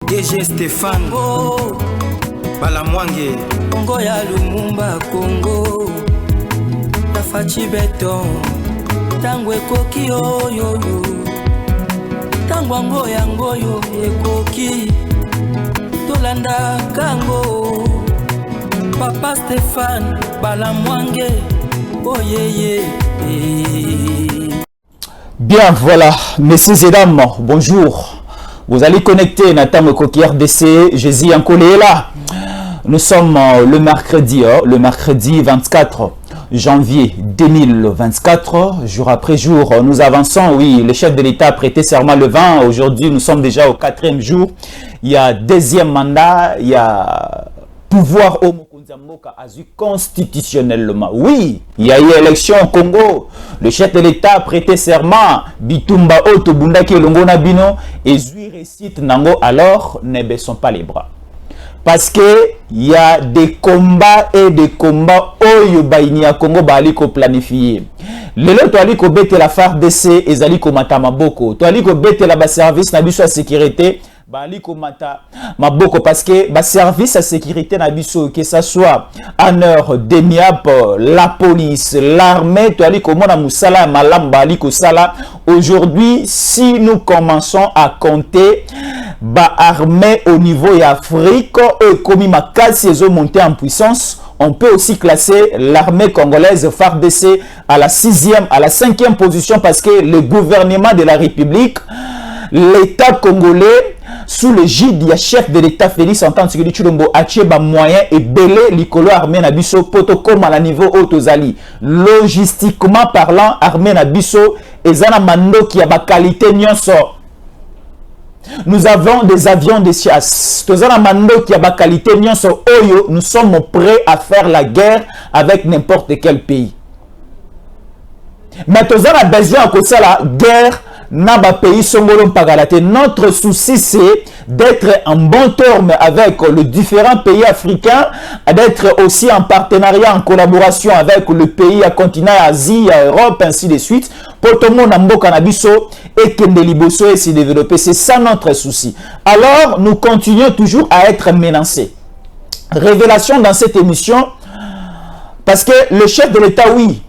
DG Stéphane Balamwange Congo ya Lumumba Congo Tafachi Beton Tango ekoki oyo Tango ango yango yo ekoki Tolanda kango Papa Stéphane Balamwange Oh yeah. Bien, voilà, messieurs et dames, bonjour. Vous allez connecter Nathan Mokoki RDC, Jésus Yankolé est là. Nous sommes le mercredi 24 janvier 2024, jour après jour. Nous avançons, oui, le chef de l'État a prêté serment le 20. Aujourd'hui, nous sommes déjà au 4e jour. Il y a 2e mandat, il y a pouvoir au Mokunzamoka azu constitutionnellement. Oui, il y a eu élection au Congo. Le chef de l'État a prêté serment. Bitumba Oto Bundaki Longona Bino et Zui récite Nango, alors ne baissons pas les bras. Parce que il y a des combats et des combats Oyo Baïnia Congo Baliko planifié. Lelo toaliko bete la FARDC et zaliko matamaboko. Toaliko bete la bas service na biso sécurité. Baliko mata maboko parce que ba service à sécurité na biso que ça soit en heure demiap la police l'armée toaliko mona musala malam baliko sala. Aujourd'hui si nous commençons à compter ba armée au niveau d'Afrique et comme makasi ils ont monté en puissance, on peut aussi classer l'armée congolaise FARDC à la 5e position parce que le gouvernement de la République, l'État congolais sous l'égide du chef de l'État Félix Antoine Tshisekedi Tshilombo a ba moyen et belé l'icolo armée na biso poto comme à la niveau autozali. Logistiquement parlant, armée na biso ezana mando qui a ba qualité nyonso. Nous avons des avions de chasse. Tozana mando qui a ba qualité nyonso oyo, nous sommes prêts à faire la guerre avec n'importe quel pays. Mais tozana besoin que ça la guerre Naba pays songolo pagalate. Notre souci c'est d'être en bon terme avec les différents pays africains, d'être aussi en partenariat, en collaboration avec le pays à continent Asie, à Europe, ainsi de suite. Pour tout le monde en cannabiso et que liboso et se développer. C'est ça notre souci. Alors nous continuons toujours à être menacés. Révélation dans cette émission parce que le chef de l'État, oui,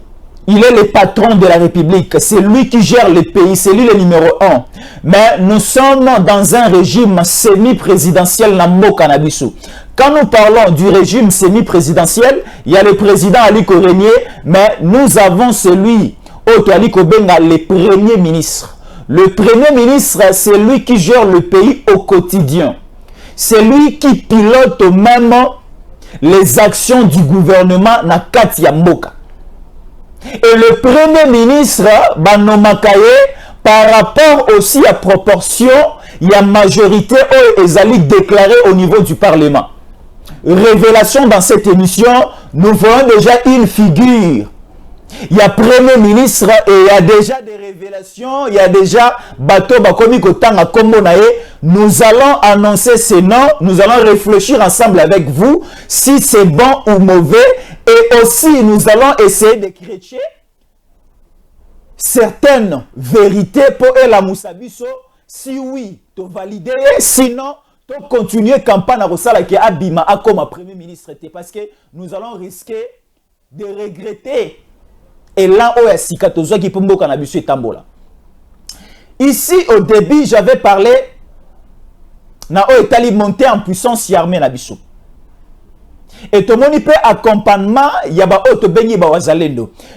il est le patron de la République. C'est lui qui gère le pays. C'est lui le numéro 1. Mais nous sommes dans un régime semi-présidentiel Nambo Kanabiso. Quand nous parlons du régime semi-présidentiel, il y a le président Aliko Régnier, mais nous avons celui, Oto Aliko Benga, le premier ministre. Le premier ministre, c'est lui qui gère le pays au quotidien. C'est lui qui pilote même les actions du gouvernement na Katia Mboka. Et le premier ministre, Banomakaye, par rapport aussi à proportion, il y a majorité ezali déclarée au niveau du Parlement. Révélation dans cette émission, nous voyons déjà une figure. Il y a premier ministre et il y a déjà des révélations, il y a déjà bateau bakomi kotanga kombo nae. Nous allons annoncer ces noms, nous allons réfléchir ensemble avec vous si c'est bon ou mauvais et aussi nous allons essayer de créer certaines vérités pour la Moussabiso. Si oui, tu valider, sinon tu continuer campagne à Rosala qui abima comme premier ministre parce que nous allons risquer de regretter. Et là, ici, au début, j'avais parlé de monter en puissance armée. Et tout le monde peut accompagnement, il y a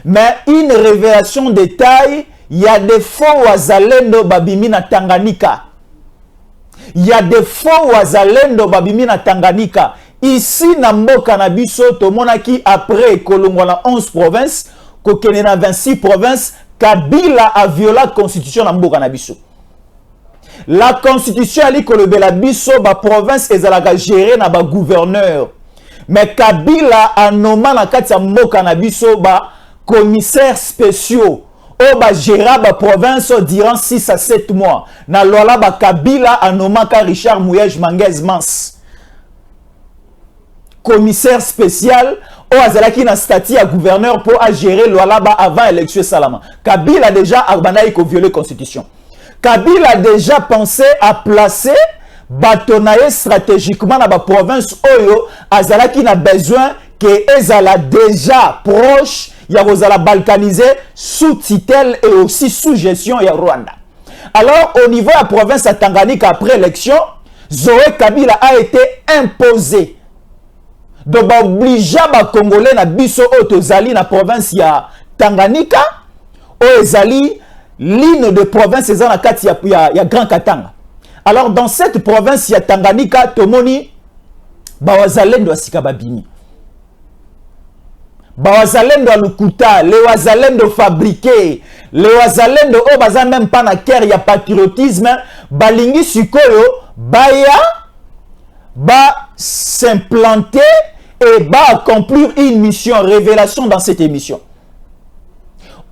mais une révélation de taille, il y a des faux Wazalendo Babimi na Tanganyika. Il y a des faux Wazalendo Babimi na Tanganyika. Ici, na mboka na biso, tout le monde qui après Kolongwana 11 provinces, Kokenena 26 provinces, Kabila a violé la constitution na mboka na biso. La constitution ali kolobela biso ba province ezalaka gérée na ba gouverneur. Mais Kabila a nommé na kati ya mboka na biso ba commissaires spéciaux. O ba géra ba province durant 6 à 7 mois. Na lola ba Kabila a nommé ka Richard Mouyej Manguez Mans. Commissaire spécial ou azalaki na statut à gouverneur pour gérer l'Oualaba avant l'élection Salama. Kabila a déjà violé la constitution. Kabila a déjà pensé à placer batonaye stratégiquement na ba province oyo azalaki na besoin que ezala déjà proche ya kozala balkanisé sous tutelle et aussi sous gestion ya Rwanda. Alors au niveau de la province à Tanganyika après l'élection, Zoé Kabila a été imposé. Donc obligé ba Congolais na biso otozali na province ya Tanganyika o ezali ligne de province ezana na kati ya Grand Katanga. Alors dans cette province ya Tanganyika tomoni ba wazalendo asika babini. Ba wazalendo alukuta, les wazalendo fabriqués, les wazalendo o baza même pas na cœur ya patriotisme, balingi sikoyo baya ba s'implanter et va accomplir une mission, révélation dans cette émission.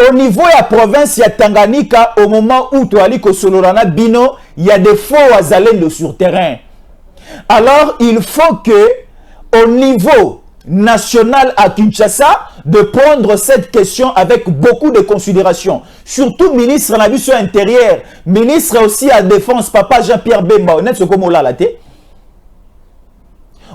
Au niveau de la province de Tanganyika, au moment où tu as Solorana Bino, il y a des faux wazalendo sur terrain. Alors, il faut que, au niveau national à Kinshasa, de prendre cette question avec beaucoup de considération. Surtout ministre de la Vie intérieure, ministre aussi à la Défense, Papa Jean-Pierre Bemba, honnête, c'est comme on l'a laté.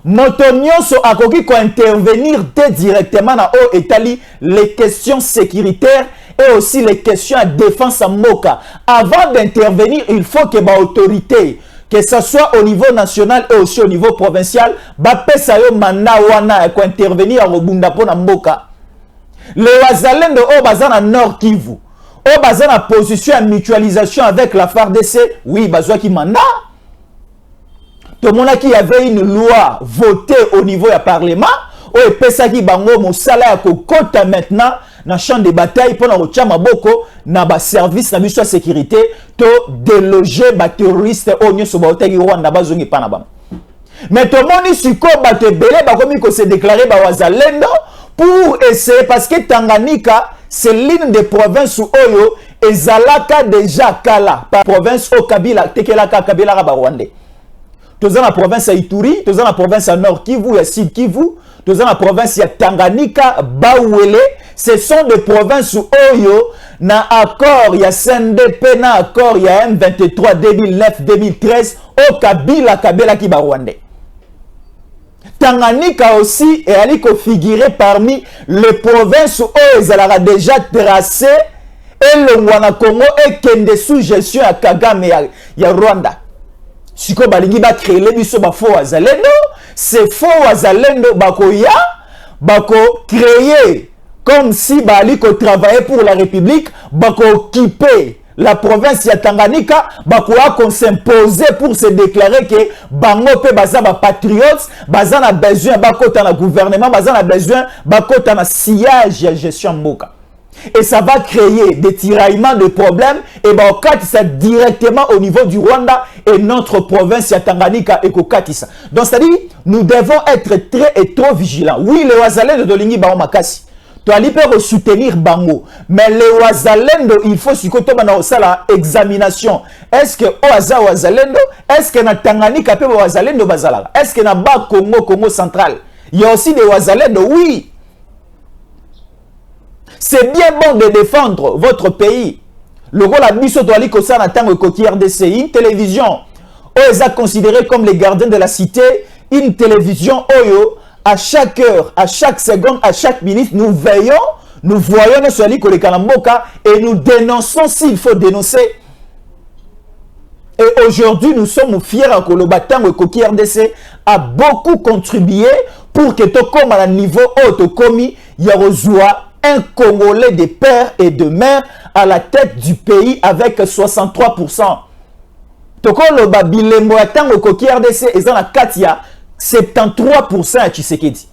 Motonioso a koki ko intervenir directement dans Italie les questions sécuritaires et aussi les questions de défense à Moka. Avant d'intervenir, il faut que l'autorité, que ce soit au niveau national et aussi au niveau provincial, bapesa yo manawana ko intervenir à Robunda pona Moka. Les wazalendo o bazana Nord Kivu, o bazana position à mutualisation avec la FARDC, oui, bazwa ki manda. Tout le monde qui avait une loi votée au niveau du Parlement, où il pesa qui bango mon salaire ko kota maintenant dans champ de bataille pour na rochama boko na ba service na mission sécurité to déloger ba terroriste o nyoso ba otaki Rwanda bazongi pa na ba. Mais tout le monde siko ba te belé ba komi ko se déclarer ba wazalendo pour essayer parce que Tanganyika c'est l'une des provinces où oyo ezalaka déjà kala par province au Kabila tekelaka Kabila ba Rwandais. Tous dans la province à Ituri, tous dans la province à Nord Kivu, à Sud Kivu, tous dans la province à Tanganyika, Bawele, ce sont des provinces où Oyo, na accord, il y a CNDP, na accord, il y a M23 2009-2013, au Kabila qui ba Rwandais. Tanganyika aussi est allé configurer parmi les provinces où Oyo, ils ont déjà tracé, et le Mwana Congo est kende sous gestion à Kagame, il y a Rwanda. Si ko balingi ba créer les biso ba faux wazalendo, c'est faux wazalendo bakoya bako créer comme si bali ko travailler pour la République, bako occuper la province ya Tanganyika, bako a s'imposer pour se déclarer que bango pe baza ba patriotes, baza na besoin bakota na gouvernement, baza na besoin bakota na sillage ya gestion mboka. Et ça va créer des tiraillements de problèmes et bah ça directement au niveau du Rwanda et notre province ya Tanganyika et Kokatisa. Donc c'est-à-dire nous devons être très et trop vigilants. Oui, les wazalendo de Lingi Bao Makasi. Tu as l'hyper soutenir Bango, mais les wazalendo il faut si koto bana osala examination. Est-ce que oaza wazalendo, est-ce que na Tanganyika pe wazalendo bazala? Est-ce que na ba Congo central? Il y a aussi des wazalendo, oui. C'est bien bon de défendre votre pays. Le rôle à Bisso Douali Kosa Natango Koki RDC, une télévision, ils sont considérés comme les gardiens de la cité, une télévision Oyo, à chaque heure, à chaque seconde, à chaque minute, nous veillons, nous voyons nos Swali Kolekalamboka et nous dénonçons s'il faut dénoncer. Et aujourd'hui, nous sommes fiers que le Batango Koki RDC a beaucoup contribué pour que Tokom à un niveau haut, commis, Yarozua, un Congolais de père et de mère à la tête du pays avec 63%. Toko le Babilembo au Koki RDC et dans la Katia 73% à Tshisekedi.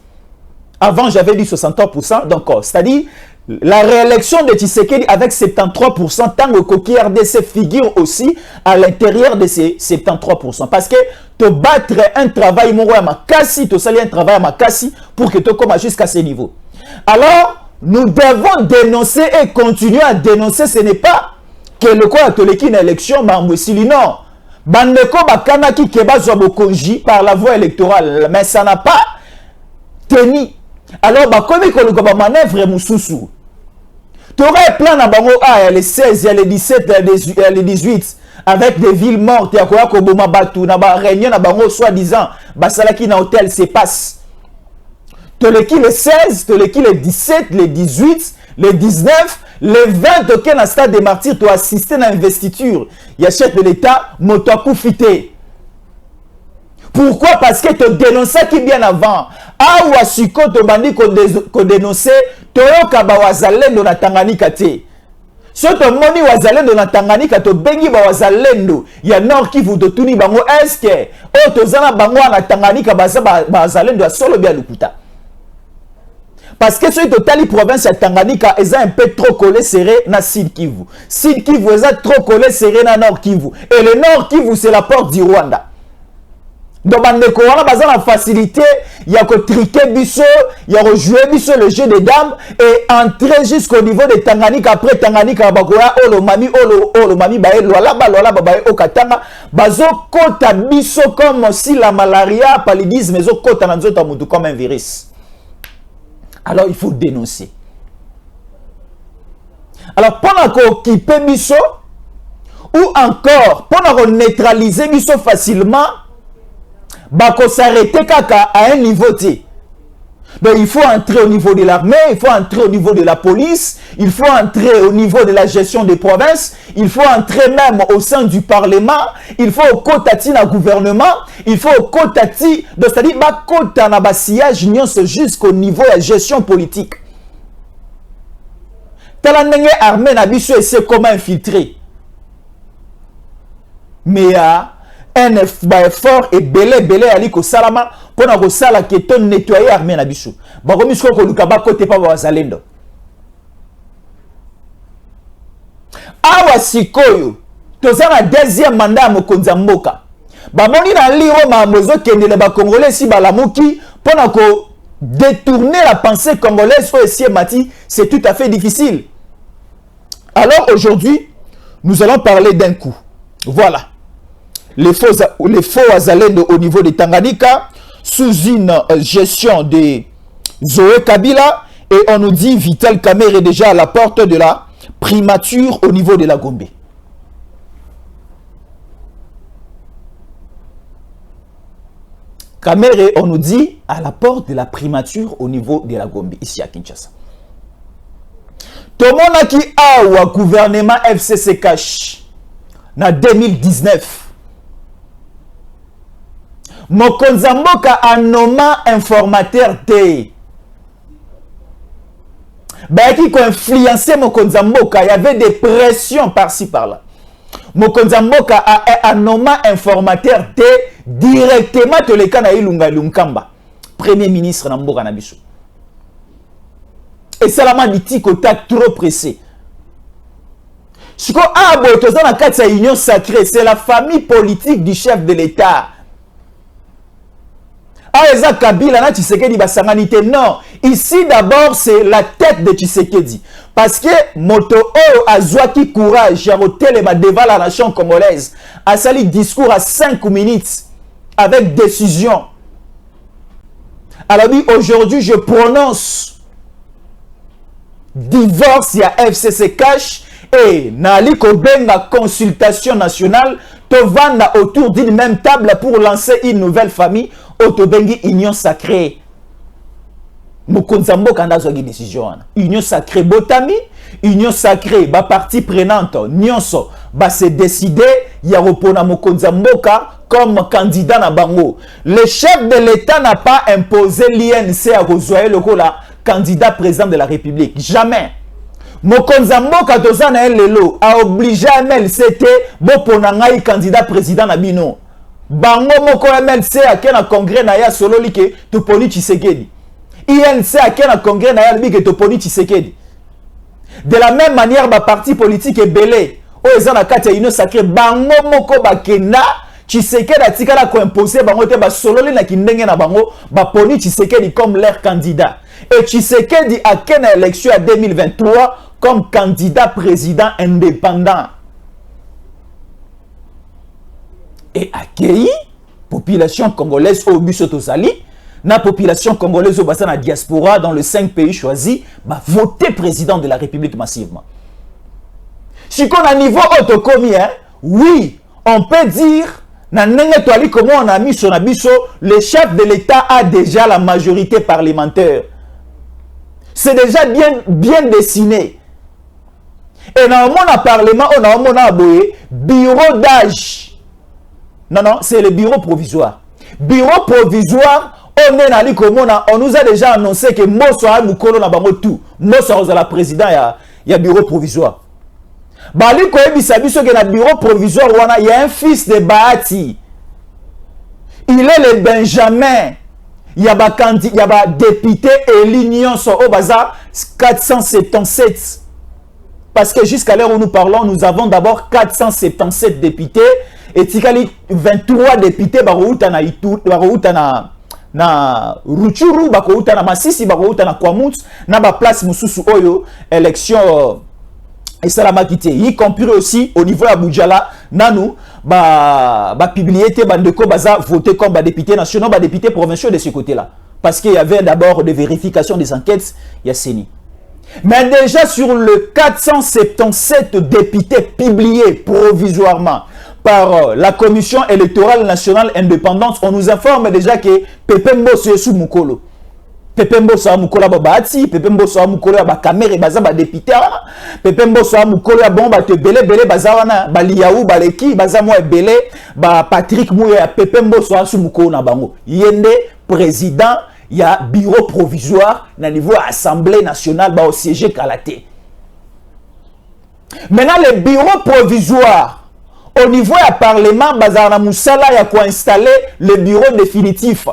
Avant j'avais dit 63%, donc c'est-à-dire la réélection de Tshisekedi avec 73%, tant au Koki RDC figure aussi à l'intérieur de ces 73%. Parce que te battre un travail à Makassi, te salir un travail à Makassi pour que tu commences jusqu'à ce niveau. Alors, nous devons dénoncer et continuer à dénoncer. Ce n'est pas que le quoi catholique une élection, non. Bandeko bakanaki keba zobokonji par la voie électorale, mais ça n'a pas tenu. Alors, comme il y a manœuvre moussoussou. Tu aurais plein à bango, il y a les 16, il y a les 17, il y a les 18. avec des villes mortes, ya koya koboma batu na ba réunion na bango soi-disant basalaki na hôtel se passe. Toleki le 16, toleki le 17, le 18, le 19, le 20 toke na stade des martyrs to assister na investiture. Ya chef de l'État moto akufite. Pourquoi? Parce que tu dénonçais qui bien avant. Ah ou à Siko to bandi ko dénoncer toyoka ba wazalendo na Tanganyika te. Si tu moni wazalendo na Tanganyika to bengi ba wazalendo ya Nord Kivu to tuni bango est que o to zana bango na Tanganyika ba wazalendo ya solo bien lukuta. Parce que ce totali province ya Tanganyika est un peu trop collé serré na Sud Kivu. Sud Kivu est trop collé serré na Nord Kivu. Et le Nord Kivu c'est la porte du Rwanda. Donc, on a la facilité, il y a que triquer biso, il y a rejouer biso le jeu des dames et entrer jusqu'au niveau de Tanganyika. Après Tanganyika, bakoya olo mami bae lola bae okatanga bazo kota biso comme si la malaria, paludisme, zo kota na nzoto mutu comme un virus. Alors il faut dénoncer. Alors pendant qu'on quitte biso ou encore pendant qu'on neutraliser biso facilement. Bako s'arrêter kaka à un niveau T. Donc il faut entrer au niveau de l'armée, il faut entrer au niveau de la police, il faut entrer au niveau de la gestion des provinces, il faut entrer même au sein du parlement, il faut au kotati na gouvernement, il faut au kotati, c'est-à-dire bakota na basillage nyonso jusqu'au niveau de la gestion politique. Talandenge armée na biso et c'est comment infiltrer. Mais un effort et belé ali ko salama pour na ko sala ke ton nettoyer armée na biso ba ko misko ko luka ba côté pa ba zalendo awa sikoyo to za na deuxième mandat mo konza mboka ba moni na liwo ma mozo kendele ba congolais si ba lamuki pour na ko détourner la pensée congolaise au essier mati, c'est tout à fait difficile. Alors aujourd'hui nous allons parler d'un coup. Voilà. Les faux Wazalendo au niveau de Tanganyika sous une gestion de Zoé Kabila et on nous dit Vital Kamerhe est déjà à la porte de la primature au niveau de la Gombe. Kamerhe, on nous dit à la porte de la primature au niveau de la Gombe ici à Kinshasa. Tomona ki awa gouvernement FCC cash na 2019. Mokonza mboka anoma informateur te. Qui ko influencer Mokonza mboka, il y avait des pressions par-ci par-là. Mokonza mboka a anoma informateur te directement to le kana ilunga lunkamba. Premier ministre na mboka na biso. Et salama dit kota trop pressé. Siko abo to za na kati ya union sacrée, c'est la famille politique du chef de l'État. Ah, Eza Kabila na Tshisekedi basanganité. Non, ici d'abord c'est la tête de Tshisekedi. Parce que moto azwaki courage ya rotelema devant la nation congolaise. A sali discours à 5 minutes avec décision. Alors oui, aujourd'hui je prononce divorce ya FCC cash et nali kobenga consultation nationale tovanda autour d'une même table pour lancer une nouvelle famille. Otobengi union sacrée. Mokonza mboka ndazwaki décision wana. Union sacrée botami, union sacrée ba partie prenante nyonso ba se décider ya repona mokonza mboka comme candidat na bango. Le chef de l'État n'a pas imposé l'INC à rejoindre le kola candidat président de la République. Jamais. Mokonza mboka tozana lelo a obligé MLC te bopona ngai candidat président na bino. Bango moko MLC a na congrès na ya solo like toponi Tshisekedi. INC a na congrès na ya like toponi Tshisekedi. De la même manière ba parti politique est belé. O ezana kati ya union sacrée bango moko bakenda Tshisekedi atikala ko imposer bango te ba solo na kindenge na bango ba poni Tshisekedi comme leur candidat. Et Tshisekedi a na élection à 2023 comme candidat président indépendant. Et accueilli population congolaise au Busotozali, la population congolaise au bassin de la diaspora dans les 5 pays choisis, va voter président de la République massivement. Si on a niveau autocomi, oui, on peut dire, comment on a mis sur Nabiso, le chef de l'État a déjà la majorité parlementaire. C'est déjà bien dessiné. Et dans le Parlement, on a un bureau d'âge. Non, c'est le bureau provisoire. Bureau provisoire, on nous a déjà annoncé que Mosso Mukolo na bango tout. Mosso la président, il y a bureau provisoire. Bali koyebisa biso que na bureau provisoire, il y a un fils de Bahati. Il est le Benjamin. Il y a un député et l'union sur Obaza 477. Parce que jusqu'à l'heure où nous parlons, nous avons d'abord 477 députés et Tikali 23 députés barouta na Itu, barouta na Ruchuru, barouta na Masisi, barouta na Kwamut, na ba place mususu oyo élection et Salamakité, y compris aussi au niveau à Boudjala, nanou publié te bandeko baza voté comme député national, député provinciaux de ce côté-là, parce qu'il y avait d'abord des vérifications des enquêtes, il y a CENI. Mais déjà sur le 477 députés publiés provisoirement par la Commission électorale nationale indépendante, on nous informe déjà que Pepe Mbosso est sous Mukolo. Pepe Mbosso a Mukolo Babati, Pepe Mbosso a Mukolo ba Kamere baza ba député, Pepe Mbosso a Mukolo bon ba te belé baza wana ba Liaou ba Leki baza mo belé ba Patrick Mouya Pepe Mbosso a sous Mukolo na bango. Yende président, il y a bureau provisoire na niveau assemblée nationale ba au siège Kalaté. Maintenant le bureau provisoire au niveau du parlement bazana Moussala ya ko installer le bureau définitif.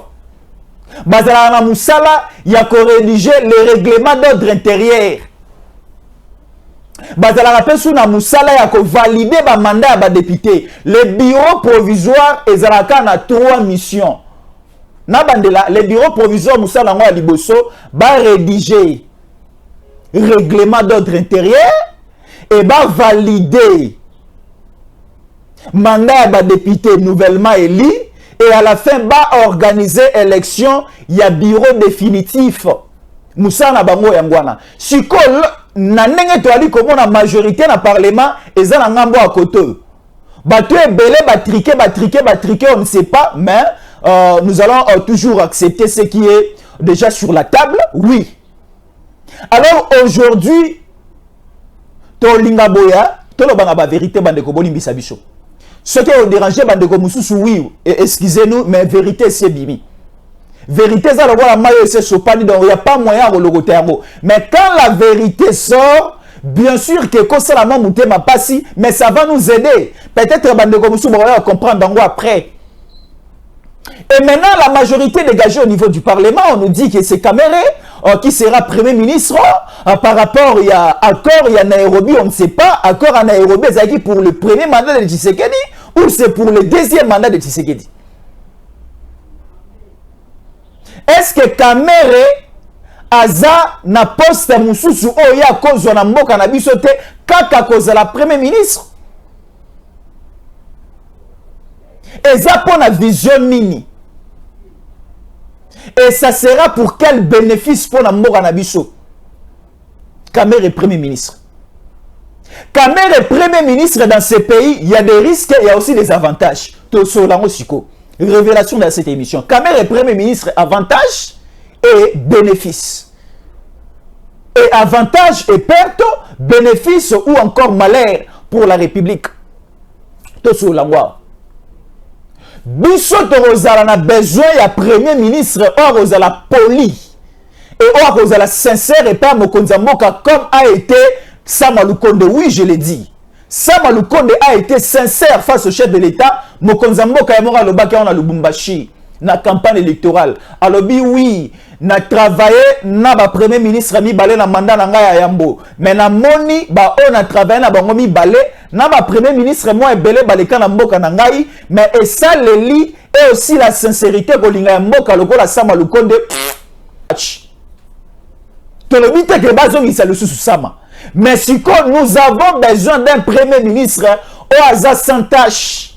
Bazala Moussala, il y a rédigé le règlement d'ordre intérieur. Bazala rappelle sous na Moussala, il y a validé le mandat de député. Le bureau provisoire est à 3 missions. Le bureau provisoire Moussala a Liboso va rédiger le règlement d'ordre intérieur et va valider le mandat de député nouvellement élu. Et à la fin, va organiser élection, il y a bureau définitif. Moussa na bango yangwana. Siko na nenge toali comme la majorité na parlement et ça na ngambo à côté. Batu belé batriqué, on ne sait pas, mais nous allons toujours accepter ce qui est déjà sur la table, oui. Alors aujourd'hui, to linga boya, to lo banga ba vérité bande ko boli mbisa biso. Ce qui est dérangé, oui, excusez-nous, mais vérité, c'est bimi. Vérité, ça, la maille, c'est sopani, donc il n'y a pas moyen de le terme. Mais quand la vérité sort, bien sûr que quand ça la main monte ma passi, mais ça va nous aider. Peut-être que on va comprendre après. Et maintenant, la majorité dégagée au niveau du Parlement, on nous dit que c'est Kamere qui sera Premier ministre. Par rapport, il y a accord, il y a Nairobi, on ne sait pas. Accord à Nairobi, c'est pour le premier mandat de Tshisekedi ou c'est pour le deuxième mandat de Tshisekedi. Est-ce que Kamere aza na poste mususu oya kozwa na mboka na biso te kaka kozala Premier ministre? Eza pour la vision mini. Et ça sera pour quel bénéfice pour la mboka na biso? Kamere est Premier ministre. Kamere est Premier ministre dans ce pays, il y a des risques, il y a aussi des avantages. Révélation dans cette émission. Kamere est Premier ministre, avantages et bénéfices. Et avantages et pertes, bénéfices ou encore malheur pour la République. Biso Torozala na besoin ya Premier ministre or ozala poli et or ozala sincère et pas Mokonzi Mboka comme a été Sama Lukonde. Oui, je l'ai dit. Sama Lukonde a été sincère face au chef de l'État. Mokonzi Mboka ya mora lobaki on a Lubumbashi na campagne électorale. Alobi oui, na travaillé na ba Premier ministre mi balé na mandat na nga ya Yambo. Mais na moni ba on a travaillé na bango mi balé na ba Premier ministre moi belé baleka na mboka na ngai, mais et ça le lit et aussi la sincérité kolinga ya mboka lokola Sama Lukonde. Tolobi te ke bazongi sa lususu Sama. Mais si nous avons besoin d'un Premier ministre au hasard sans tâche,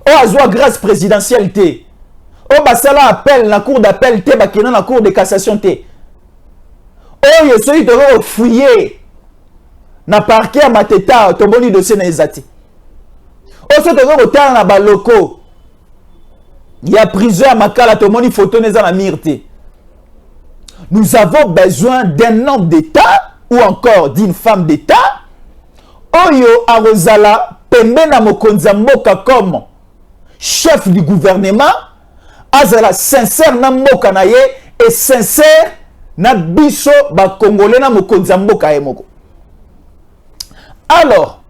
au hasard grâce présidentielle, au basala appel la cour d'appel, bakina la cour de cassation, oh yo soyi te fouiller na parquet à mateta tomboni dossier na ezati. Oso tozo kotala na baloko. Il y a prison à Makala, tout le monde photo n'est en amirte. Nous avons besoin d'un homme d'État ou encore d'une femme d'État. Oyo Arozala Pembena Mokonza Mboka comme chef du gouvernement. Azala sincère na Mboka na ye et sincère na biso ba Congolais na Mokonza Mboka emoko. Alors,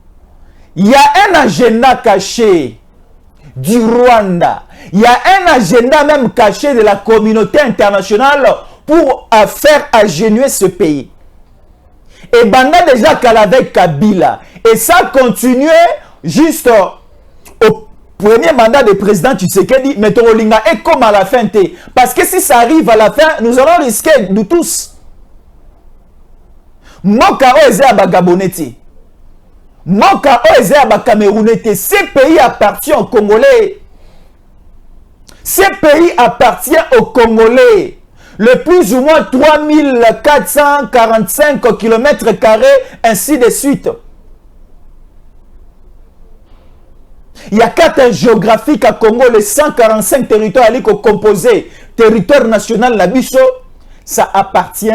il y a un agenda caché du Rwanda. Il y a un agenda même caché de la communauté internationale pour faire agenouiller ce pays. Et Banda déjà avec Kabila. Et ça continuait juste au premier mandat du président Tshisekedi. Mais Torolinga est comme à la fin. Parce que si ça arrive à la fin, nous allons risquer nous tous. Moka Oeze Abagaboneti. Moka Oeze Abakamerouneti. Ce pays appartient aux Congolais. Ce pays appartient aux Congolais. Le plus ou moins 3445 km², ainsi de suite. Il y a 4 géographiques à Congo, les 145 territoires composés. Territoire national Nabiso, ça appartient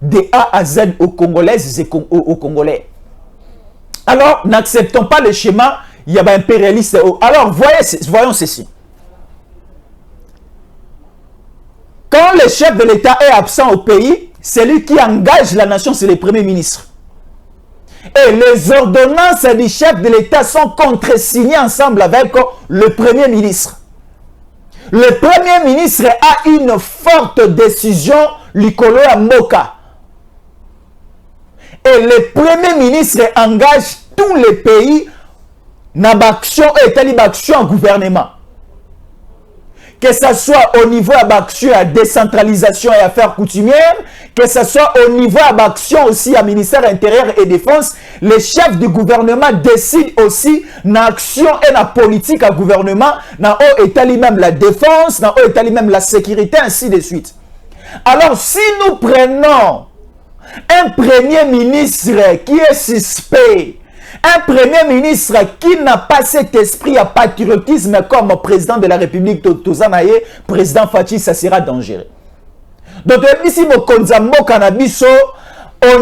de A à Z aux Congolaises et aux Congolais. Alors, n'acceptons pas le schéma, il y a un impérialiste. Alors, voyons ceci. Quand le chef de l'État est absent au pays, celui qui engage la nation, c'est le Premier ministre. Et les ordonnances du chef de l'État sont contresignées ensemble avec le Premier ministre. Le Premier ministre a une forte décision, Likolo ya Mboka. Et le Premier ministre engage tous les pays dans l'action et l'action en gouvernement. Que ce soit au niveau de l'action à décentralisation et affaires coutumières, que ce soit au niveau de l'action aussi à ministère intérieur et défense, les chefs du gouvernement décident aussi dans l'action et la politique à gouvernement, dans l'état même la défense, dans l'état même la sécurité, ainsi de suite. Alors, si nous prenons un premier ministre qui est suspect, un premier ministre qui n'a pas cet esprit à patriotisme comme président de la République Tozanaye, président Fachi, ça sera dangereux. Donc, ici, au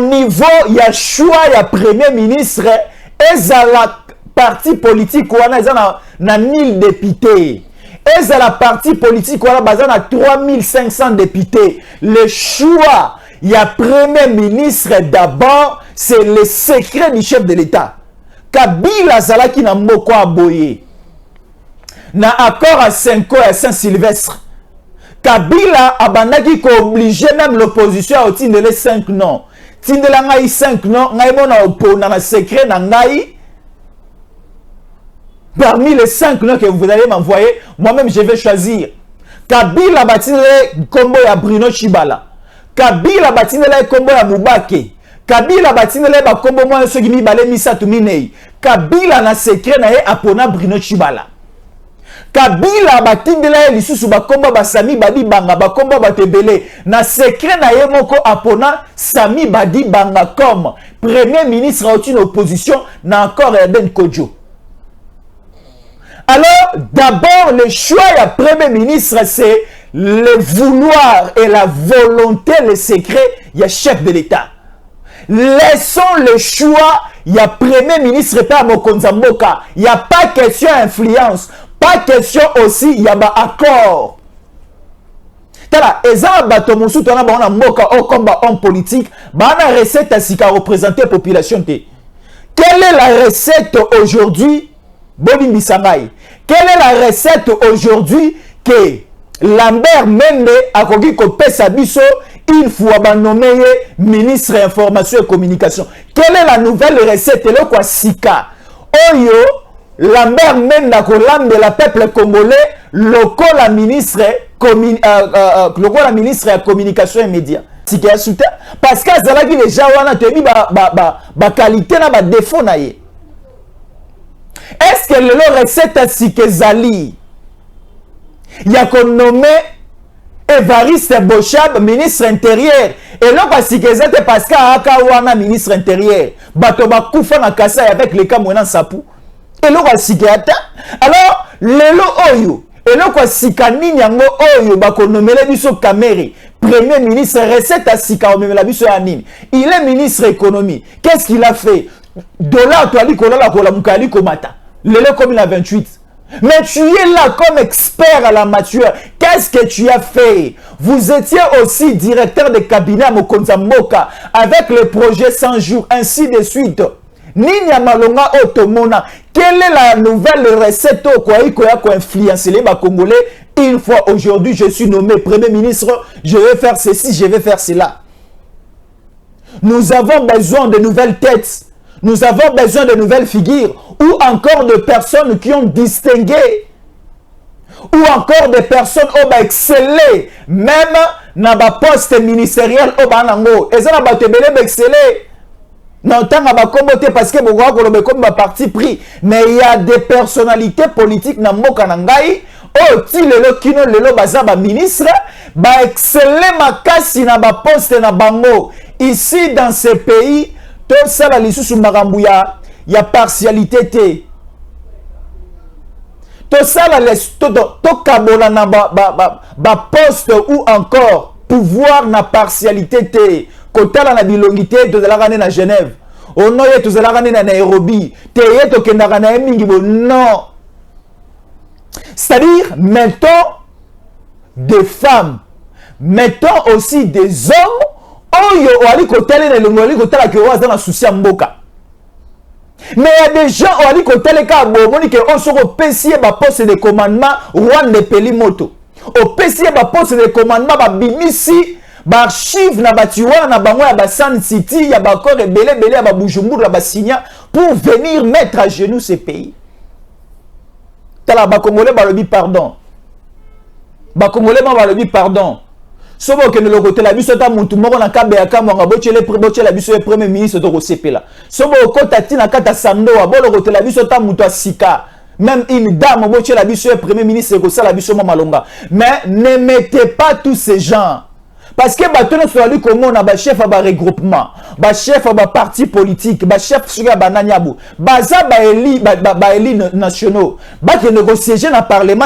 niveau, il y a choix, il y a premier ministre, et la parti politique, il y a 1000 députés. Et la parti politique, il y a 3500 députés. Le choix, il y a premier ministre d'abord, c'est le secret du chef de l'État. Kabila Zalaki na moko aboye. Na accord à 5 ans à Saint-Sylvestre. Kabila abandaki ko obligé même l'opposition à tindele 5 noms. Tindela ngai 5 noms, ngai mona opona na secret na ngai. Parmi les 5 noms que vous allez m'envoyer, moi-même je vais choisir. Kabila batindele kombo ya Bruno Chibala. Kabila batindele kombo ya Mubake. Kabila batinele ba kombo mwa so gimi bale misatu minei. Kabila na secret na ye apona Bruno Chibala. Kabila batindele lisusu ba kombo ba Sami Badi Banga ba kombo batebele na secret na ye moko apona Sami Badi Banga comme premier ministre à une opposition na encore Eden Kodjo. Alors d'abord le choix du premier ministre c'est le vouloir et la volonté, le secret, il y a chef de l'État. Laissons le choix, il y a premier ministre pas Mokonza Mboka, il n'y a pas question influence, pas question aussi, il y a un accord. Tala, ezala bato musu tona ba on Mboka au combat homme politique, ba na recette à sika représenter population te. Quelle est la recette aujourd'hui? Boni Misangai. Quelle est la recette aujourd'hui que Lambert Mende a koki ko pesa biso il faut nommer ministre information et communication. Quelle est la nouvelle recette? Le quoi sika. Oyo Lambert Mende a kolambe la peuple congolais loko la ministre la ministre de la communication et médias. Sika soute parce que zalaki déjà wana tebi ba qualité na ba défaut na ye. Est-ce que le recette à Sikezali il y a qu'on nommé Evariste Bochab, ministre intérieur. Et là, parce que c'était parce qu'Akawana, ministre intérieur. Batoba Koufa na Kassai avec les Kamouena Sapou. eloko asikata. Alors lelo oyo eloko asika nini yango oyo bakonomela biso Kamere premier ministre recette asika omemela biso ya nini. Il est ministre économie. Qu'est-ce qu'il a fait? Dollar to ali kolala kola mukali komata lelo comme la 28. Mais tu es là comme expert à la matière. Qu'est-ce que tu as fait? Vous étiez aussi directeur de cabinet à Mokonza Mboka avec le projet 100 jours, ainsi de suite. Nini Malonga Otomona, quelle est la nouvelle recette qui influencer les Congolais? Une fois aujourd'hui, je suis nommé Premier ministre, je vais faire ceci, je vais faire cela. Nous avons besoin de nouvelles têtes. Nous avons besoin de nouvelles figures ou encore de personnes qui ont distingué ou encore des personnes qui ont excellé même dans le poste ministériel au Banango. Et ça n'a pas été excellé. Non, tant que parce que vous comme parti pris. Mais il y a des personnalités politiques dans le Kanangai. Oh, ti lelo kino lelo bazaba ministre, ba excellé makasi na ba poste na bango. Ici dans ce pays, tout ça la lisusu makambu ya partialité te. Tout ça la to kabola na ba poste ou encore pouvoir na partialité te. Kotala na bilongité to zala na Genève. Onoye to zala na Nairobi. Te yeto kendaka na mingi bo non. C'est-à-dire, mettons des femmes, mettons aussi des hommes. Mais il y a des gens qui ont poste de commandement roi de Pelimoto. Au PC poste de commandement bimisi archive na batiwa na bango ya San City ya bakor belé ya Bujumbura la Basigna pour venir mettre à genoux ces pays. Tala ba Congolais ba lobi pardon. Ba Congolais ba lobi pardon. Sobo ke le côté la biso ta muntu moko na kabe aka mo ngabotchele la biso le premier ministre to sepela. Sobo kota tina kata sando wa bolo côté la biso ta muntu asika. Même une dame botchele la biso le premier ministre ko sala biso malonga. Mais ne mettez pas tous ces gens. Parce que batono so ali komo na ba chef ba regroupement, ba chef ba parti politique, ba chef sur ba nanyabu, baza ba eli nationaux, ba ke négocier dans le parlement.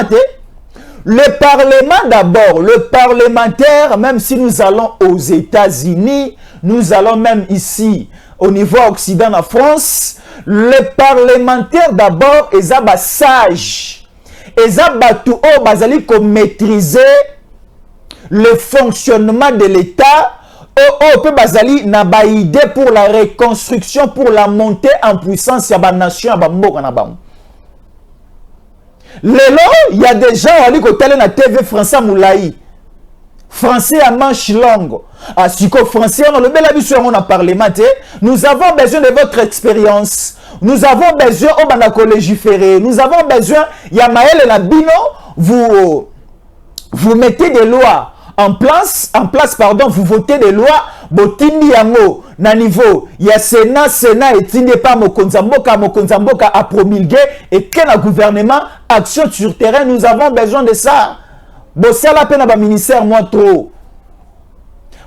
Le parlement d'abord, le parlementaire, même si nous allons aux États-Unis, nous allons même ici au niveau occident en France, le parlementaire d'abord est ba sage, est ba tout o bazali ko maîtriser le fonctionnement de l'État. Peut bazali na ba idée pour la reconstruction, pour la montée en puissance ya ba nation ba mboka na bango. Lelo, il y a des gens qui ont été na TV français moulaï. Français à manche longue. Ah, si que français, on a le bel habitude on a parlement. Nous avons besoin de votre expérience. Nous avons besoin de légiférer. Nous avons besoin, Yamael et la Bino, vous mettez des lois en place, pardon, vous votez des lois, botindi yango, na niveau, il y a Sénat, et tinde pas Mokonza Mboka a promulgué, et que le gouvernement, action sur terrain, nous avons besoin de ça. Bosser la peine à ba ministère, moi trop.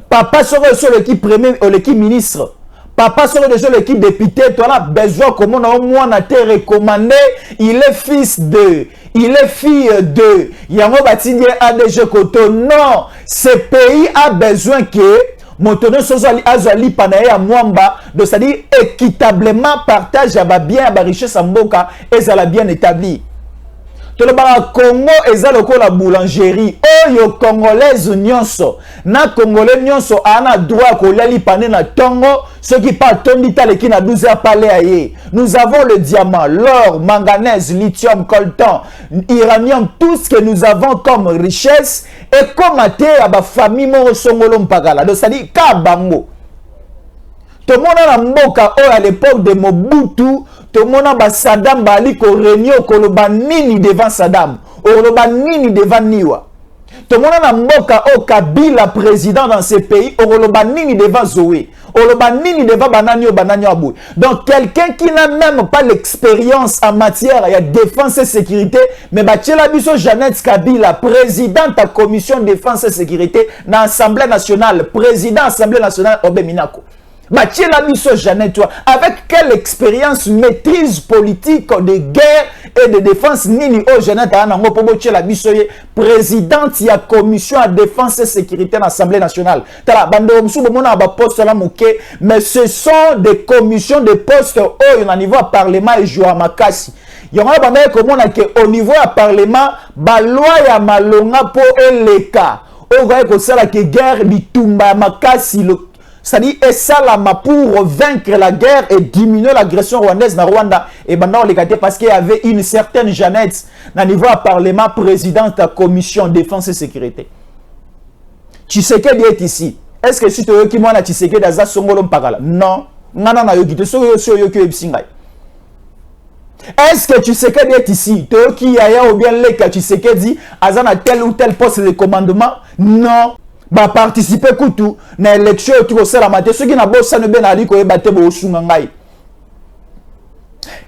Papa sera sur l'équipe premier, l'équipe ministre. Papa sera déjà l'équipe député, tu as besoin, comme on a au moins été recommandé, il est fils de, il est fille de, Yango Batindi ADG Koto. Non, ce pays a besoin que, Motono Sozali Azali Panae à Mwamba, c'est-à-dire équitablement partage à bien, à richesse à Mboka, et ça l'a bien établi. Tout le Congo est la boulangerie. Oyo congolaise nyonso. Na congolais nyonso ana droit ko lali pané na tongo. Ceux qui partent tondita les qui na 12 heures parler aye. Nous avons le diamant, l'or, manganèse, lithium, coltan, uranium, tout ce que nous avons comme richesse et comme até à ba famille mo songolo mpagala. Donc ça dit kabango. Tout le monde a mboka à l'époque de Mobutu. Tout le monde a Saddam Bali ko réunion koloba nini devant Saddam, koloba nini devant Niwa. Tout le monde a mboka au Kabila président dans ce pays, koloba nini devant Zoé, koloba nini devant Bananio Abou. Donc quelqu'un qui n'a même pas l'expérience en matière de défense et sécurité, mais Bachela Biso Jeannette Kabila, président de la commission de défense et sécurité dans l'Assemblée nationale, président de l'Assemblée nationale Obe Minako. Mathieu Labisso Jeannette, toi, avec quelle expérience, maîtrise politique de guerre et de défense, Nini O Jeannette, Mathieu Labisso, présidente de la commission de défense et sécurité de l'Assemblée nationale. Mais ce sont des commissions de postes au niveau du Parlement et Joa Makassi. Il y a au niveau du Parlement, la loi ya malonga pour les cas. On voit que ça la guerre bitumba Makassi, c'est-à-dire pour vaincre la guerre et diminuer l'agression rwandaise dans Rwanda. Et maintenant, on les gâtait parce qu'il y avait une certaine Jeannette, au niveau du Parlement, présidente de la commission défense et sécurité. Tshisekedi est ici. Est-ce que si tu veux qu'il y ait Tshisekedi dans la Songolo Mpagala? Non. Est-ce que Tshisekedi est ici? Tu veux qu'il y ait ou bien les Tshisekedi à tel ou tel poste de commandement? Non. Ba participer kutu na élection tout ça la maté ceux qui na bossa ne ben ali ko ebate bo sunga ngai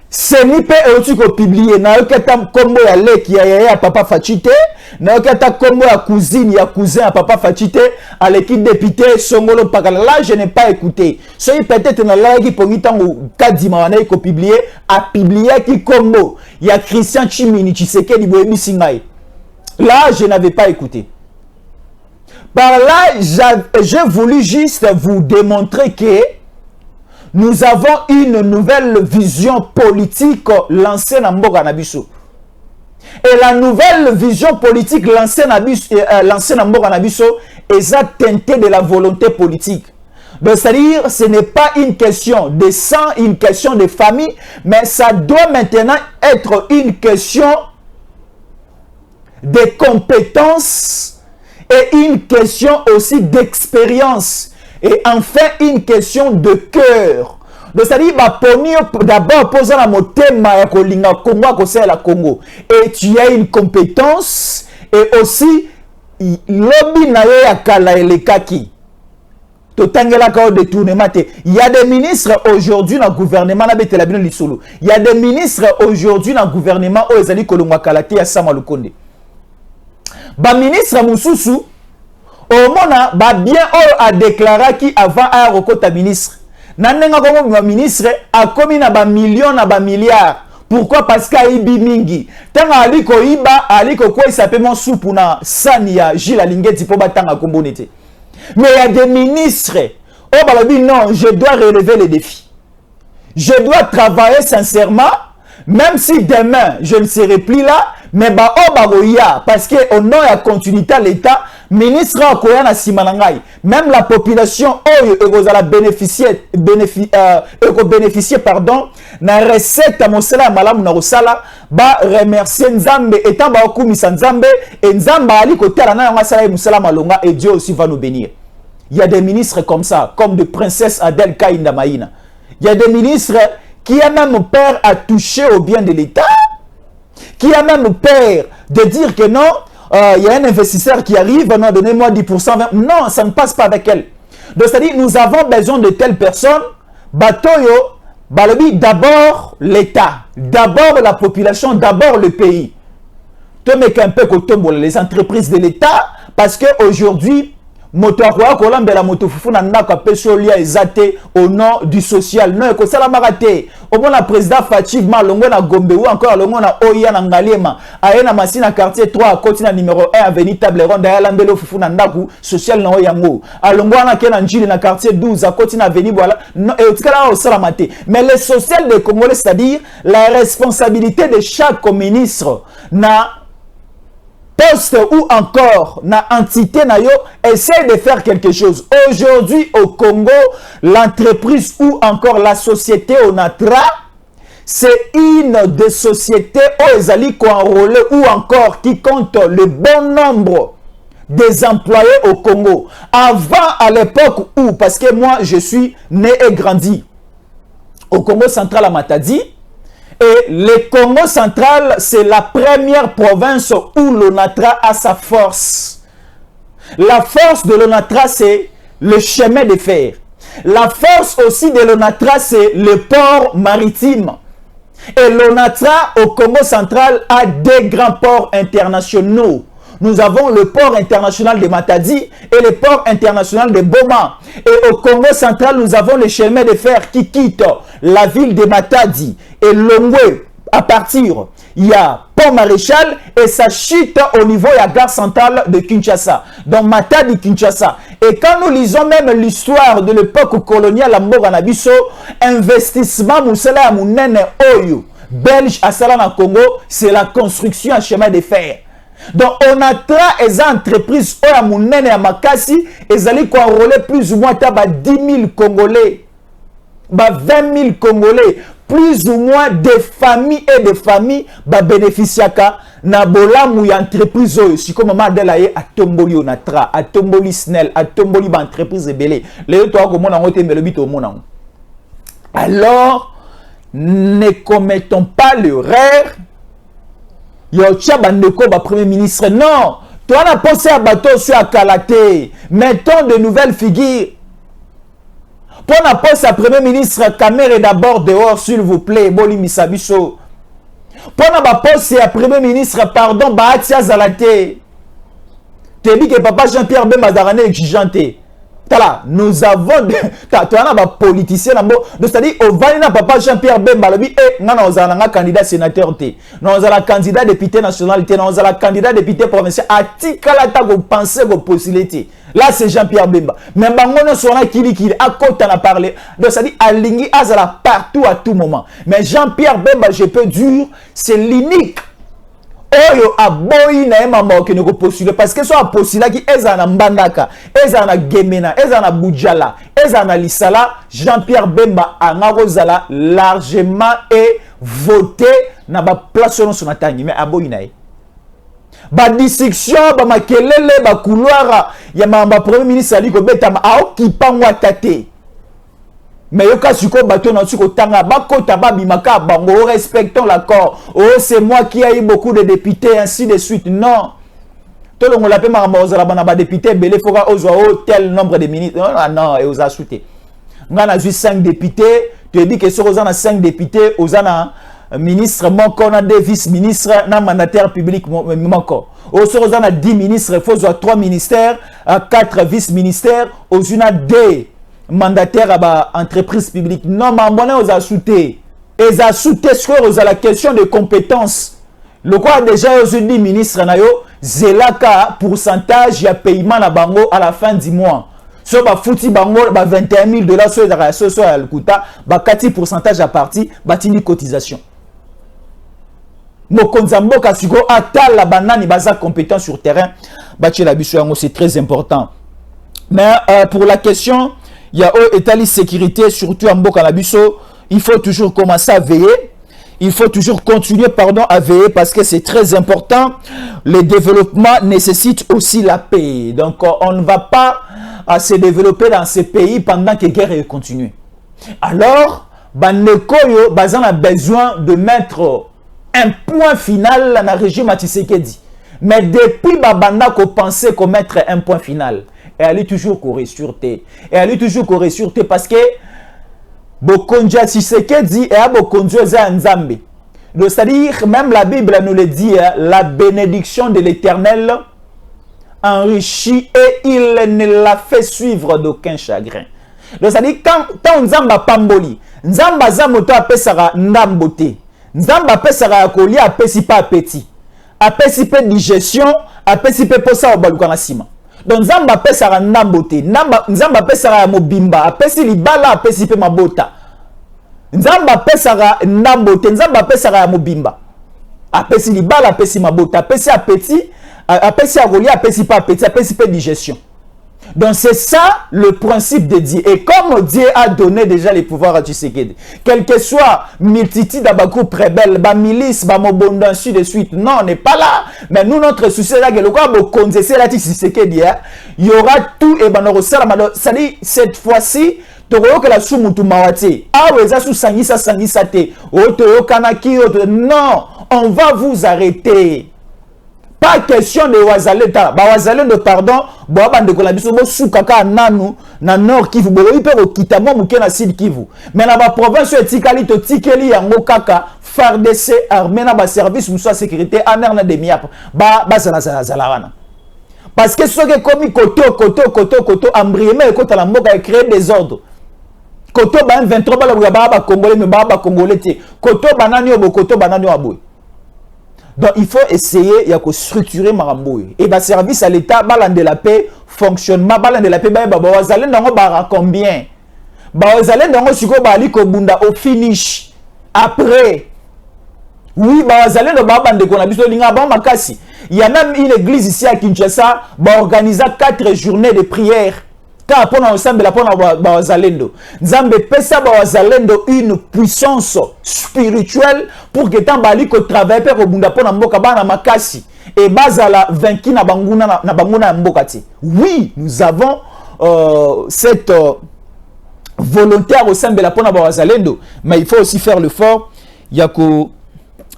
c'est ni pe outi ko publier na oketa kombo ya leki ya papa Fachite na oketa kombo ya cousine ya cousin ya papa Fachite à l'équipe député Songolo Pakala. Là je n'ai pas écouté ceux peut-être na la qui pongi tango kadima wana ko publier a publier qui kombo ya Christian Chimini Tshisekedi boyebi singai. Là je n'avais pas écouté. Par là, j'ai voulu juste vous démontrer que nous avons une nouvelle vision politique lancée dans Mboka Nabiso. Et la nouvelle vision politique lancée dans Mboka Nabiso est teintée de la volonté politique. C'est-à-dire, ce n'est pas une question de sang, une question de famille, mais ça doit maintenant être une question de compétences et une question aussi d'expérience. Et enfin, une question de cœur. C'est-à-dire, d'abord, poser la motema ya kolinga Congo à la Congo. Et tu as une compétence et aussi lobby na yo ya kala elekaki. Il y a des ministres aujourd'hui dans le gouvernement. Il y a des ministres aujourd'hui dans le gouvernement où ils allaient kolongwa kalate ya Samalukonde. Ba ministre Moussousou au mona ba bien a déclaré qui avant a rekota ministre nanenga comme ba ministre a commis na ba millions na ba milliards. Pourquoi? Parce qu'il ibi mingi tanga aliko iba aliko quoi il s'appelle mon soupe na sania Gilles Alingeti po batanga kombonete. Mais il y a des ministres oh ba dit non, je dois relever les défis, je dois travailler sincèrement, même si demain je ne serai plus là. Mais bah oh bah parce que au nom de la continuité à l'État, ministre akoya na simanangai, même la population vous allez bénéficier pardon na recette à mosala malam na rosala ba remercier Nzambe étant ba okumisa Nzambe et Nzamba ali côté la na masala musala malonga et Dieu aussi va nous bénir. Il y a des ministres comme ça, comme de princesse Adèle Kainda Maïna. Il y a des ministres qui a même peur à toucher au bien de l'État, qui a même peur de dire que non, il y a un investisseur qui arrive, non, donnez-moi 10%, 20%. Non, ça ne passe pas avec elle. Donc, c'est-à-dire, nous avons besoin de telles personnes. Batoyo, balobi, d'abord l'État, d'abord la population, d'abord le pays. Les entreprises de l'État, parce qu'aujourd'hui, motoakwa kolamba la motofufu na ndaka pesolia ezate au nom du social non ko sala marate au bon la président Fachi Malongo na Gombe ou encore longo na Oya na Ngaliema ayena masina quartier 3 continent numéro 1 avenue Table Ronde ya lambelo fufu na ndaku social na Oyango alongo na kena njili na quartier 12 à continent avenue voilà non et otikala au sala mate. Mais le social des Congolais, c'est-à-dire la responsabilité de chaque ministre na poste ou encore na entité na yo essaie de faire quelque chose. Aujourd'hui au Congo, l'entreprise ou encore la société Onatra, c'est une des sociétés qui enrôlé ou encore qui compte le bon nombre des employés au Congo. Avant, à l'époque où, parce que moi je suis né et grandi au Congo central à Matadi, et le Congo central, c'est la première province où l'Onatra a sa force. La force de l'Onatra, c'est le chemin de fer. La force aussi de l'Onatra, c'est le port maritime. Et l'Onatra, au Congo central, a des grands ports internationaux, nous avons le port international de Matadi et le port international de Boma. Et au Congo central, nous avons le chemin de fer qui quitte la ville de Matadi et Longwe à partir. Il y a Pont Maréchal et ça chute au niveau de la gare centrale de Kinshasa. Donc Matadi Kinshasa. Et quand nous lisons même l'histoire de l'époque coloniale à Moranabiso, investissement Moussala Mounene Oyo, belge à Salana Congo, c'est la construction à chemin de fer. Donc on a les entreprises à Mounene et à Makasi, et allaient enrôler plus ou moins 10 000 Congolais, 20 000 Congolais. Plus ou moins des familles et des familles bénéficient na bolamu ya entreprise si comme madelaye a tomboli onatra a tomboli snell a tomboli ba entreprise belé les toi comme on a ngote melobi to mona. Alors ne commettons pas l'erreur yo tia bandeko ba premier ministre non toi na pensé à bateau sur à Kalaté mettons de nouvelles figures. Pour la poste à Premier ministre, caméra d'abord dehors, s'il vous plaît, Boli Misabiso. Pour la poste à Premier ministre, pardon, Bahatia Zalate. Tu dis que papa Jean-Pierre Bemba exigeante. Tala, nous avons tu as un politicien c'est-à-dire au valina papa Jean-Pierre Bemba lobi et non on a un candidat sénateur té non on a un candidat député national té non on a un candidat député provincial atikala ta go penser go possibilité là c'est Jean-Pierre Bemba mais bangono sona kili à côté on a parlé donc c'est-à-dire alingi azala partout à tout moment mais Jean-Pierre Bemba je peux dire c'est l'unique oyo aboyi na emamba ke ne ko postuler parce que so a postuler ki ezana mbandaka ezana gemena ezana bujala ezana lisala Jean-Pierre Bemba anga kozala largement et voté na ba place sur son atangi mais aboyi na e ba dissection ba makelele ba couloir ya mamba premier ministre ali ko betama a okipangwa tate. Mais yo ka suko bateau na suko tanga bakota babimaka bango respectons l'accord. Oh c'est moi qui a eu beaucoup de députés ainsi de suite. Non. Tout le monde l'appelle marmoza bana ba député belé foka ozwa tel nombre de ministres. Non non et oza souté. Ngana ju 5 députés, tu dis que sur ozana 5 députés, ozana ministre moko na 2 vice-ministres na mandataire public moko. Au sur ozana 10 ministres, il faut 3 ministères, 4 vice-ministères, ozuna 2 mandataire à entreprise publique. Non, mais on a souté. Et a souté sur la question de compétences. Le quoi déjà aujourd'hui ministre nayo zelaka pourcentage ya paiement na bango à la fin du mois. So ba fouti bango ba $21,000 sur la so ya lukuta ba 4 pourcentage à partie ba tini cotisation. Mokonza mboka siko ata la banani baza compétent sur terrain ba tchi la biso yango c'est très important. Mais pour la question il y a état sécurité, surtout en Bokanabiso, il faut toujours commencer à veiller. Il faut toujours continuer à veiller parce que c'est très important. Le développement nécessite aussi la paix. Donc, on ne va pas se développer dans ces pays pendant que la guerre continue. Alors, Banekoyo, on a besoin de mettre un point final dans le régime Tshisekedi. Mais depuis Babanda qu'on pensait qu'on mettre un point final. Et elle est toujours corée sur terre. Et elle est toujours corée sur terre parce que Bokonja Tshisekedi et Bokonja Nzambe. C'est-à-dire, même la Bible nous le dit, la bénédiction de l'Éternel enrichit et il ne la fait suivre d'aucun chagrin. C'est-à-dire, quand Nzamba pamboli, Nzamba zamoto apesara ndambote, Nzamba apesara koli apesi pas appétit, apesi pas digestion, apesi pas posa obalukana sima. Donc Nzamba apesara ndambote, Nzamba apesara mobimba, apesi libala apesi pe mabota. Nzamba apesara ndambote, Nzamba apesara mobimba. Apesi libala apesi mabota, apesi appétit, apesi akoli apesi pas appétit, apesi pas digestion. Donc c'est ça le principe de Dieu. Et comme Dieu a donné déjà les pouvoirs à Tshisekedi, quel que soit multitude d'abakou prébelle, ba milice, ba mobondo, ainsi de suite, non, on n'est pas là. Mais nous, notre souci là, que le quoi, c'est là Tshisekedi, il y aura tout et ben on ça dit cette fois-ci, que la soumutu mawati, ah ouais, ça sous sangisa sangisate, oto kanaki, non, on va vous arrêter. Pas question de Wazaleta. Ba Wazaleta de pardon. Boaba de Kolabiso bo soukaka nanu na nord Kivu. Bo ipe ko kitamo muke na sud Kivu. Mais na ba province etikali to tikeli yango kaka FARDC armée na ba service muso sécurité amer na demi ba zala parce que ce que comme koto embriémé écoute la mboka et créer des ordres koto ba 23 ba congolais mais ba congolais te koto banani obo koto banani aboy. Donc il faut essayer de structurer Maramboui. Et le service à l'État, balan de la paix, fonctionnement, balan de la paix, vous allez dans combien? Vous allez dans le au finish. Après. Oui, vous allez dans le il y a même une église ici à Kinshasa, qui organise 4 journées de prière. Car pour ensemble la pour Bazalendo. Nzambe pesa Bazalendo une puissance spirituelle pour que tant bali ko travailler pour bunda pour mboka bana makasi et bazala vaincu na banguna mboka ti. Oui, nous avons cette volonté au sein de la pour Bazalendo, mais il faut aussi faire l'effort il y a que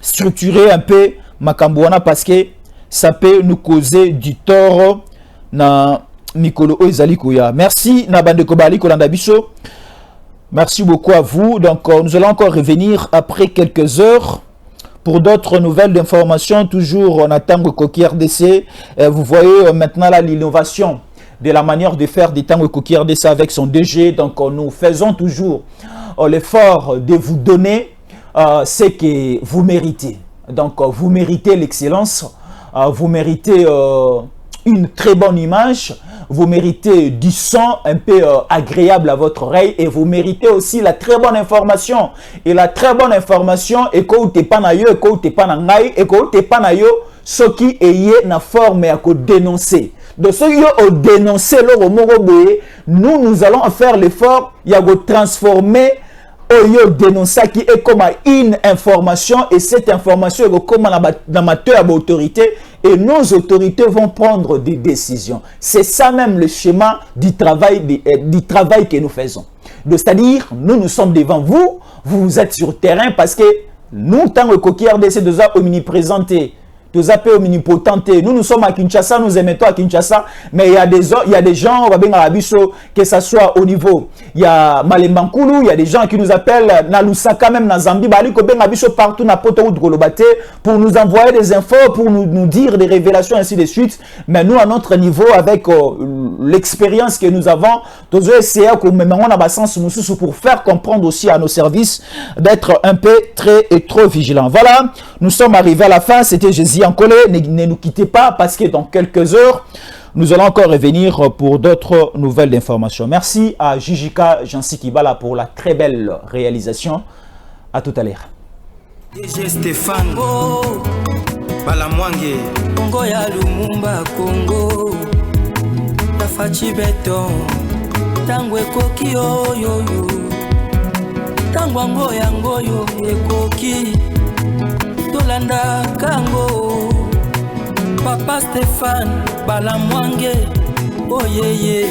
structurer un peu makambouana parce que ça peut nous causer du tort na Mikolo Oizali Kouya. Merci Nabande Kobali Kolanda Bicho. Merci beaucoup à vous. Donc nous allons encore revenir après quelques heures pour d'autres nouvelles d'informations. Toujours on attend Koki RDC. Vous voyez maintenant là l'innovation de la manière de faire des temps Koki RDC avec son DG. Donc nous faisons toujours l'effort de vous donner ce que vous méritez. Donc vous méritez l'excellence. Vous méritez une très bonne image. Vous méritez du son un peu agréable à votre oreille et vous méritez aussi la très bonne information. Et la très bonne information est que vous n'êtes pas naïe, que vous n'êtes pas naïe, et que vous n'êtes pas naïe, ce qui est na forme à dénoncer. De ce qui est dénoncer, nous allons faire l'effort de transformer dénoncer qui est comme une information et cette information est comme l'amateur d'autorité et nos autorités vont prendre des décisions. C'est ça même le schéma du travail que nous faisons. C'est-à-dire, nous sommes devant vous, vous êtes sur le terrain parce que nous, tant que Koki RDC, nous sommes omniprésents. Nous nous sommes à Kinshasa, nous émettons à Kinshasa, mais il y a des gens, que ce soit au niveau, il y a Malembankulu, il y a des gens qui nous appellent Nalusaka, même na Zambie, partout pour nous envoyer des infos, pour nous dire des révélations, ainsi de suite. Mais nous, à notre niveau, avec l'expérience que nous avons, nous allons essayer pour faire comprendre aussi à nos services d'être un peu très et trop vigilants. Voilà, nous sommes arrivés à la fin, c'était Jésus. Ne nous quittez pas parce que dans quelques heures, nous allons encore revenir pour d'autres nouvelles informations. Merci à Jijika Jansi Kibala pour la très belle réalisation. À tout à l'heure. DJ Stéphane Balamwange Congo ya Lumumba Congo Tafachi Beton Tangwe Koki Oyo Tangwango Yangoyo Ekoki Tolanda Kango Papa Stéphane Balamwange Oh yeah yeah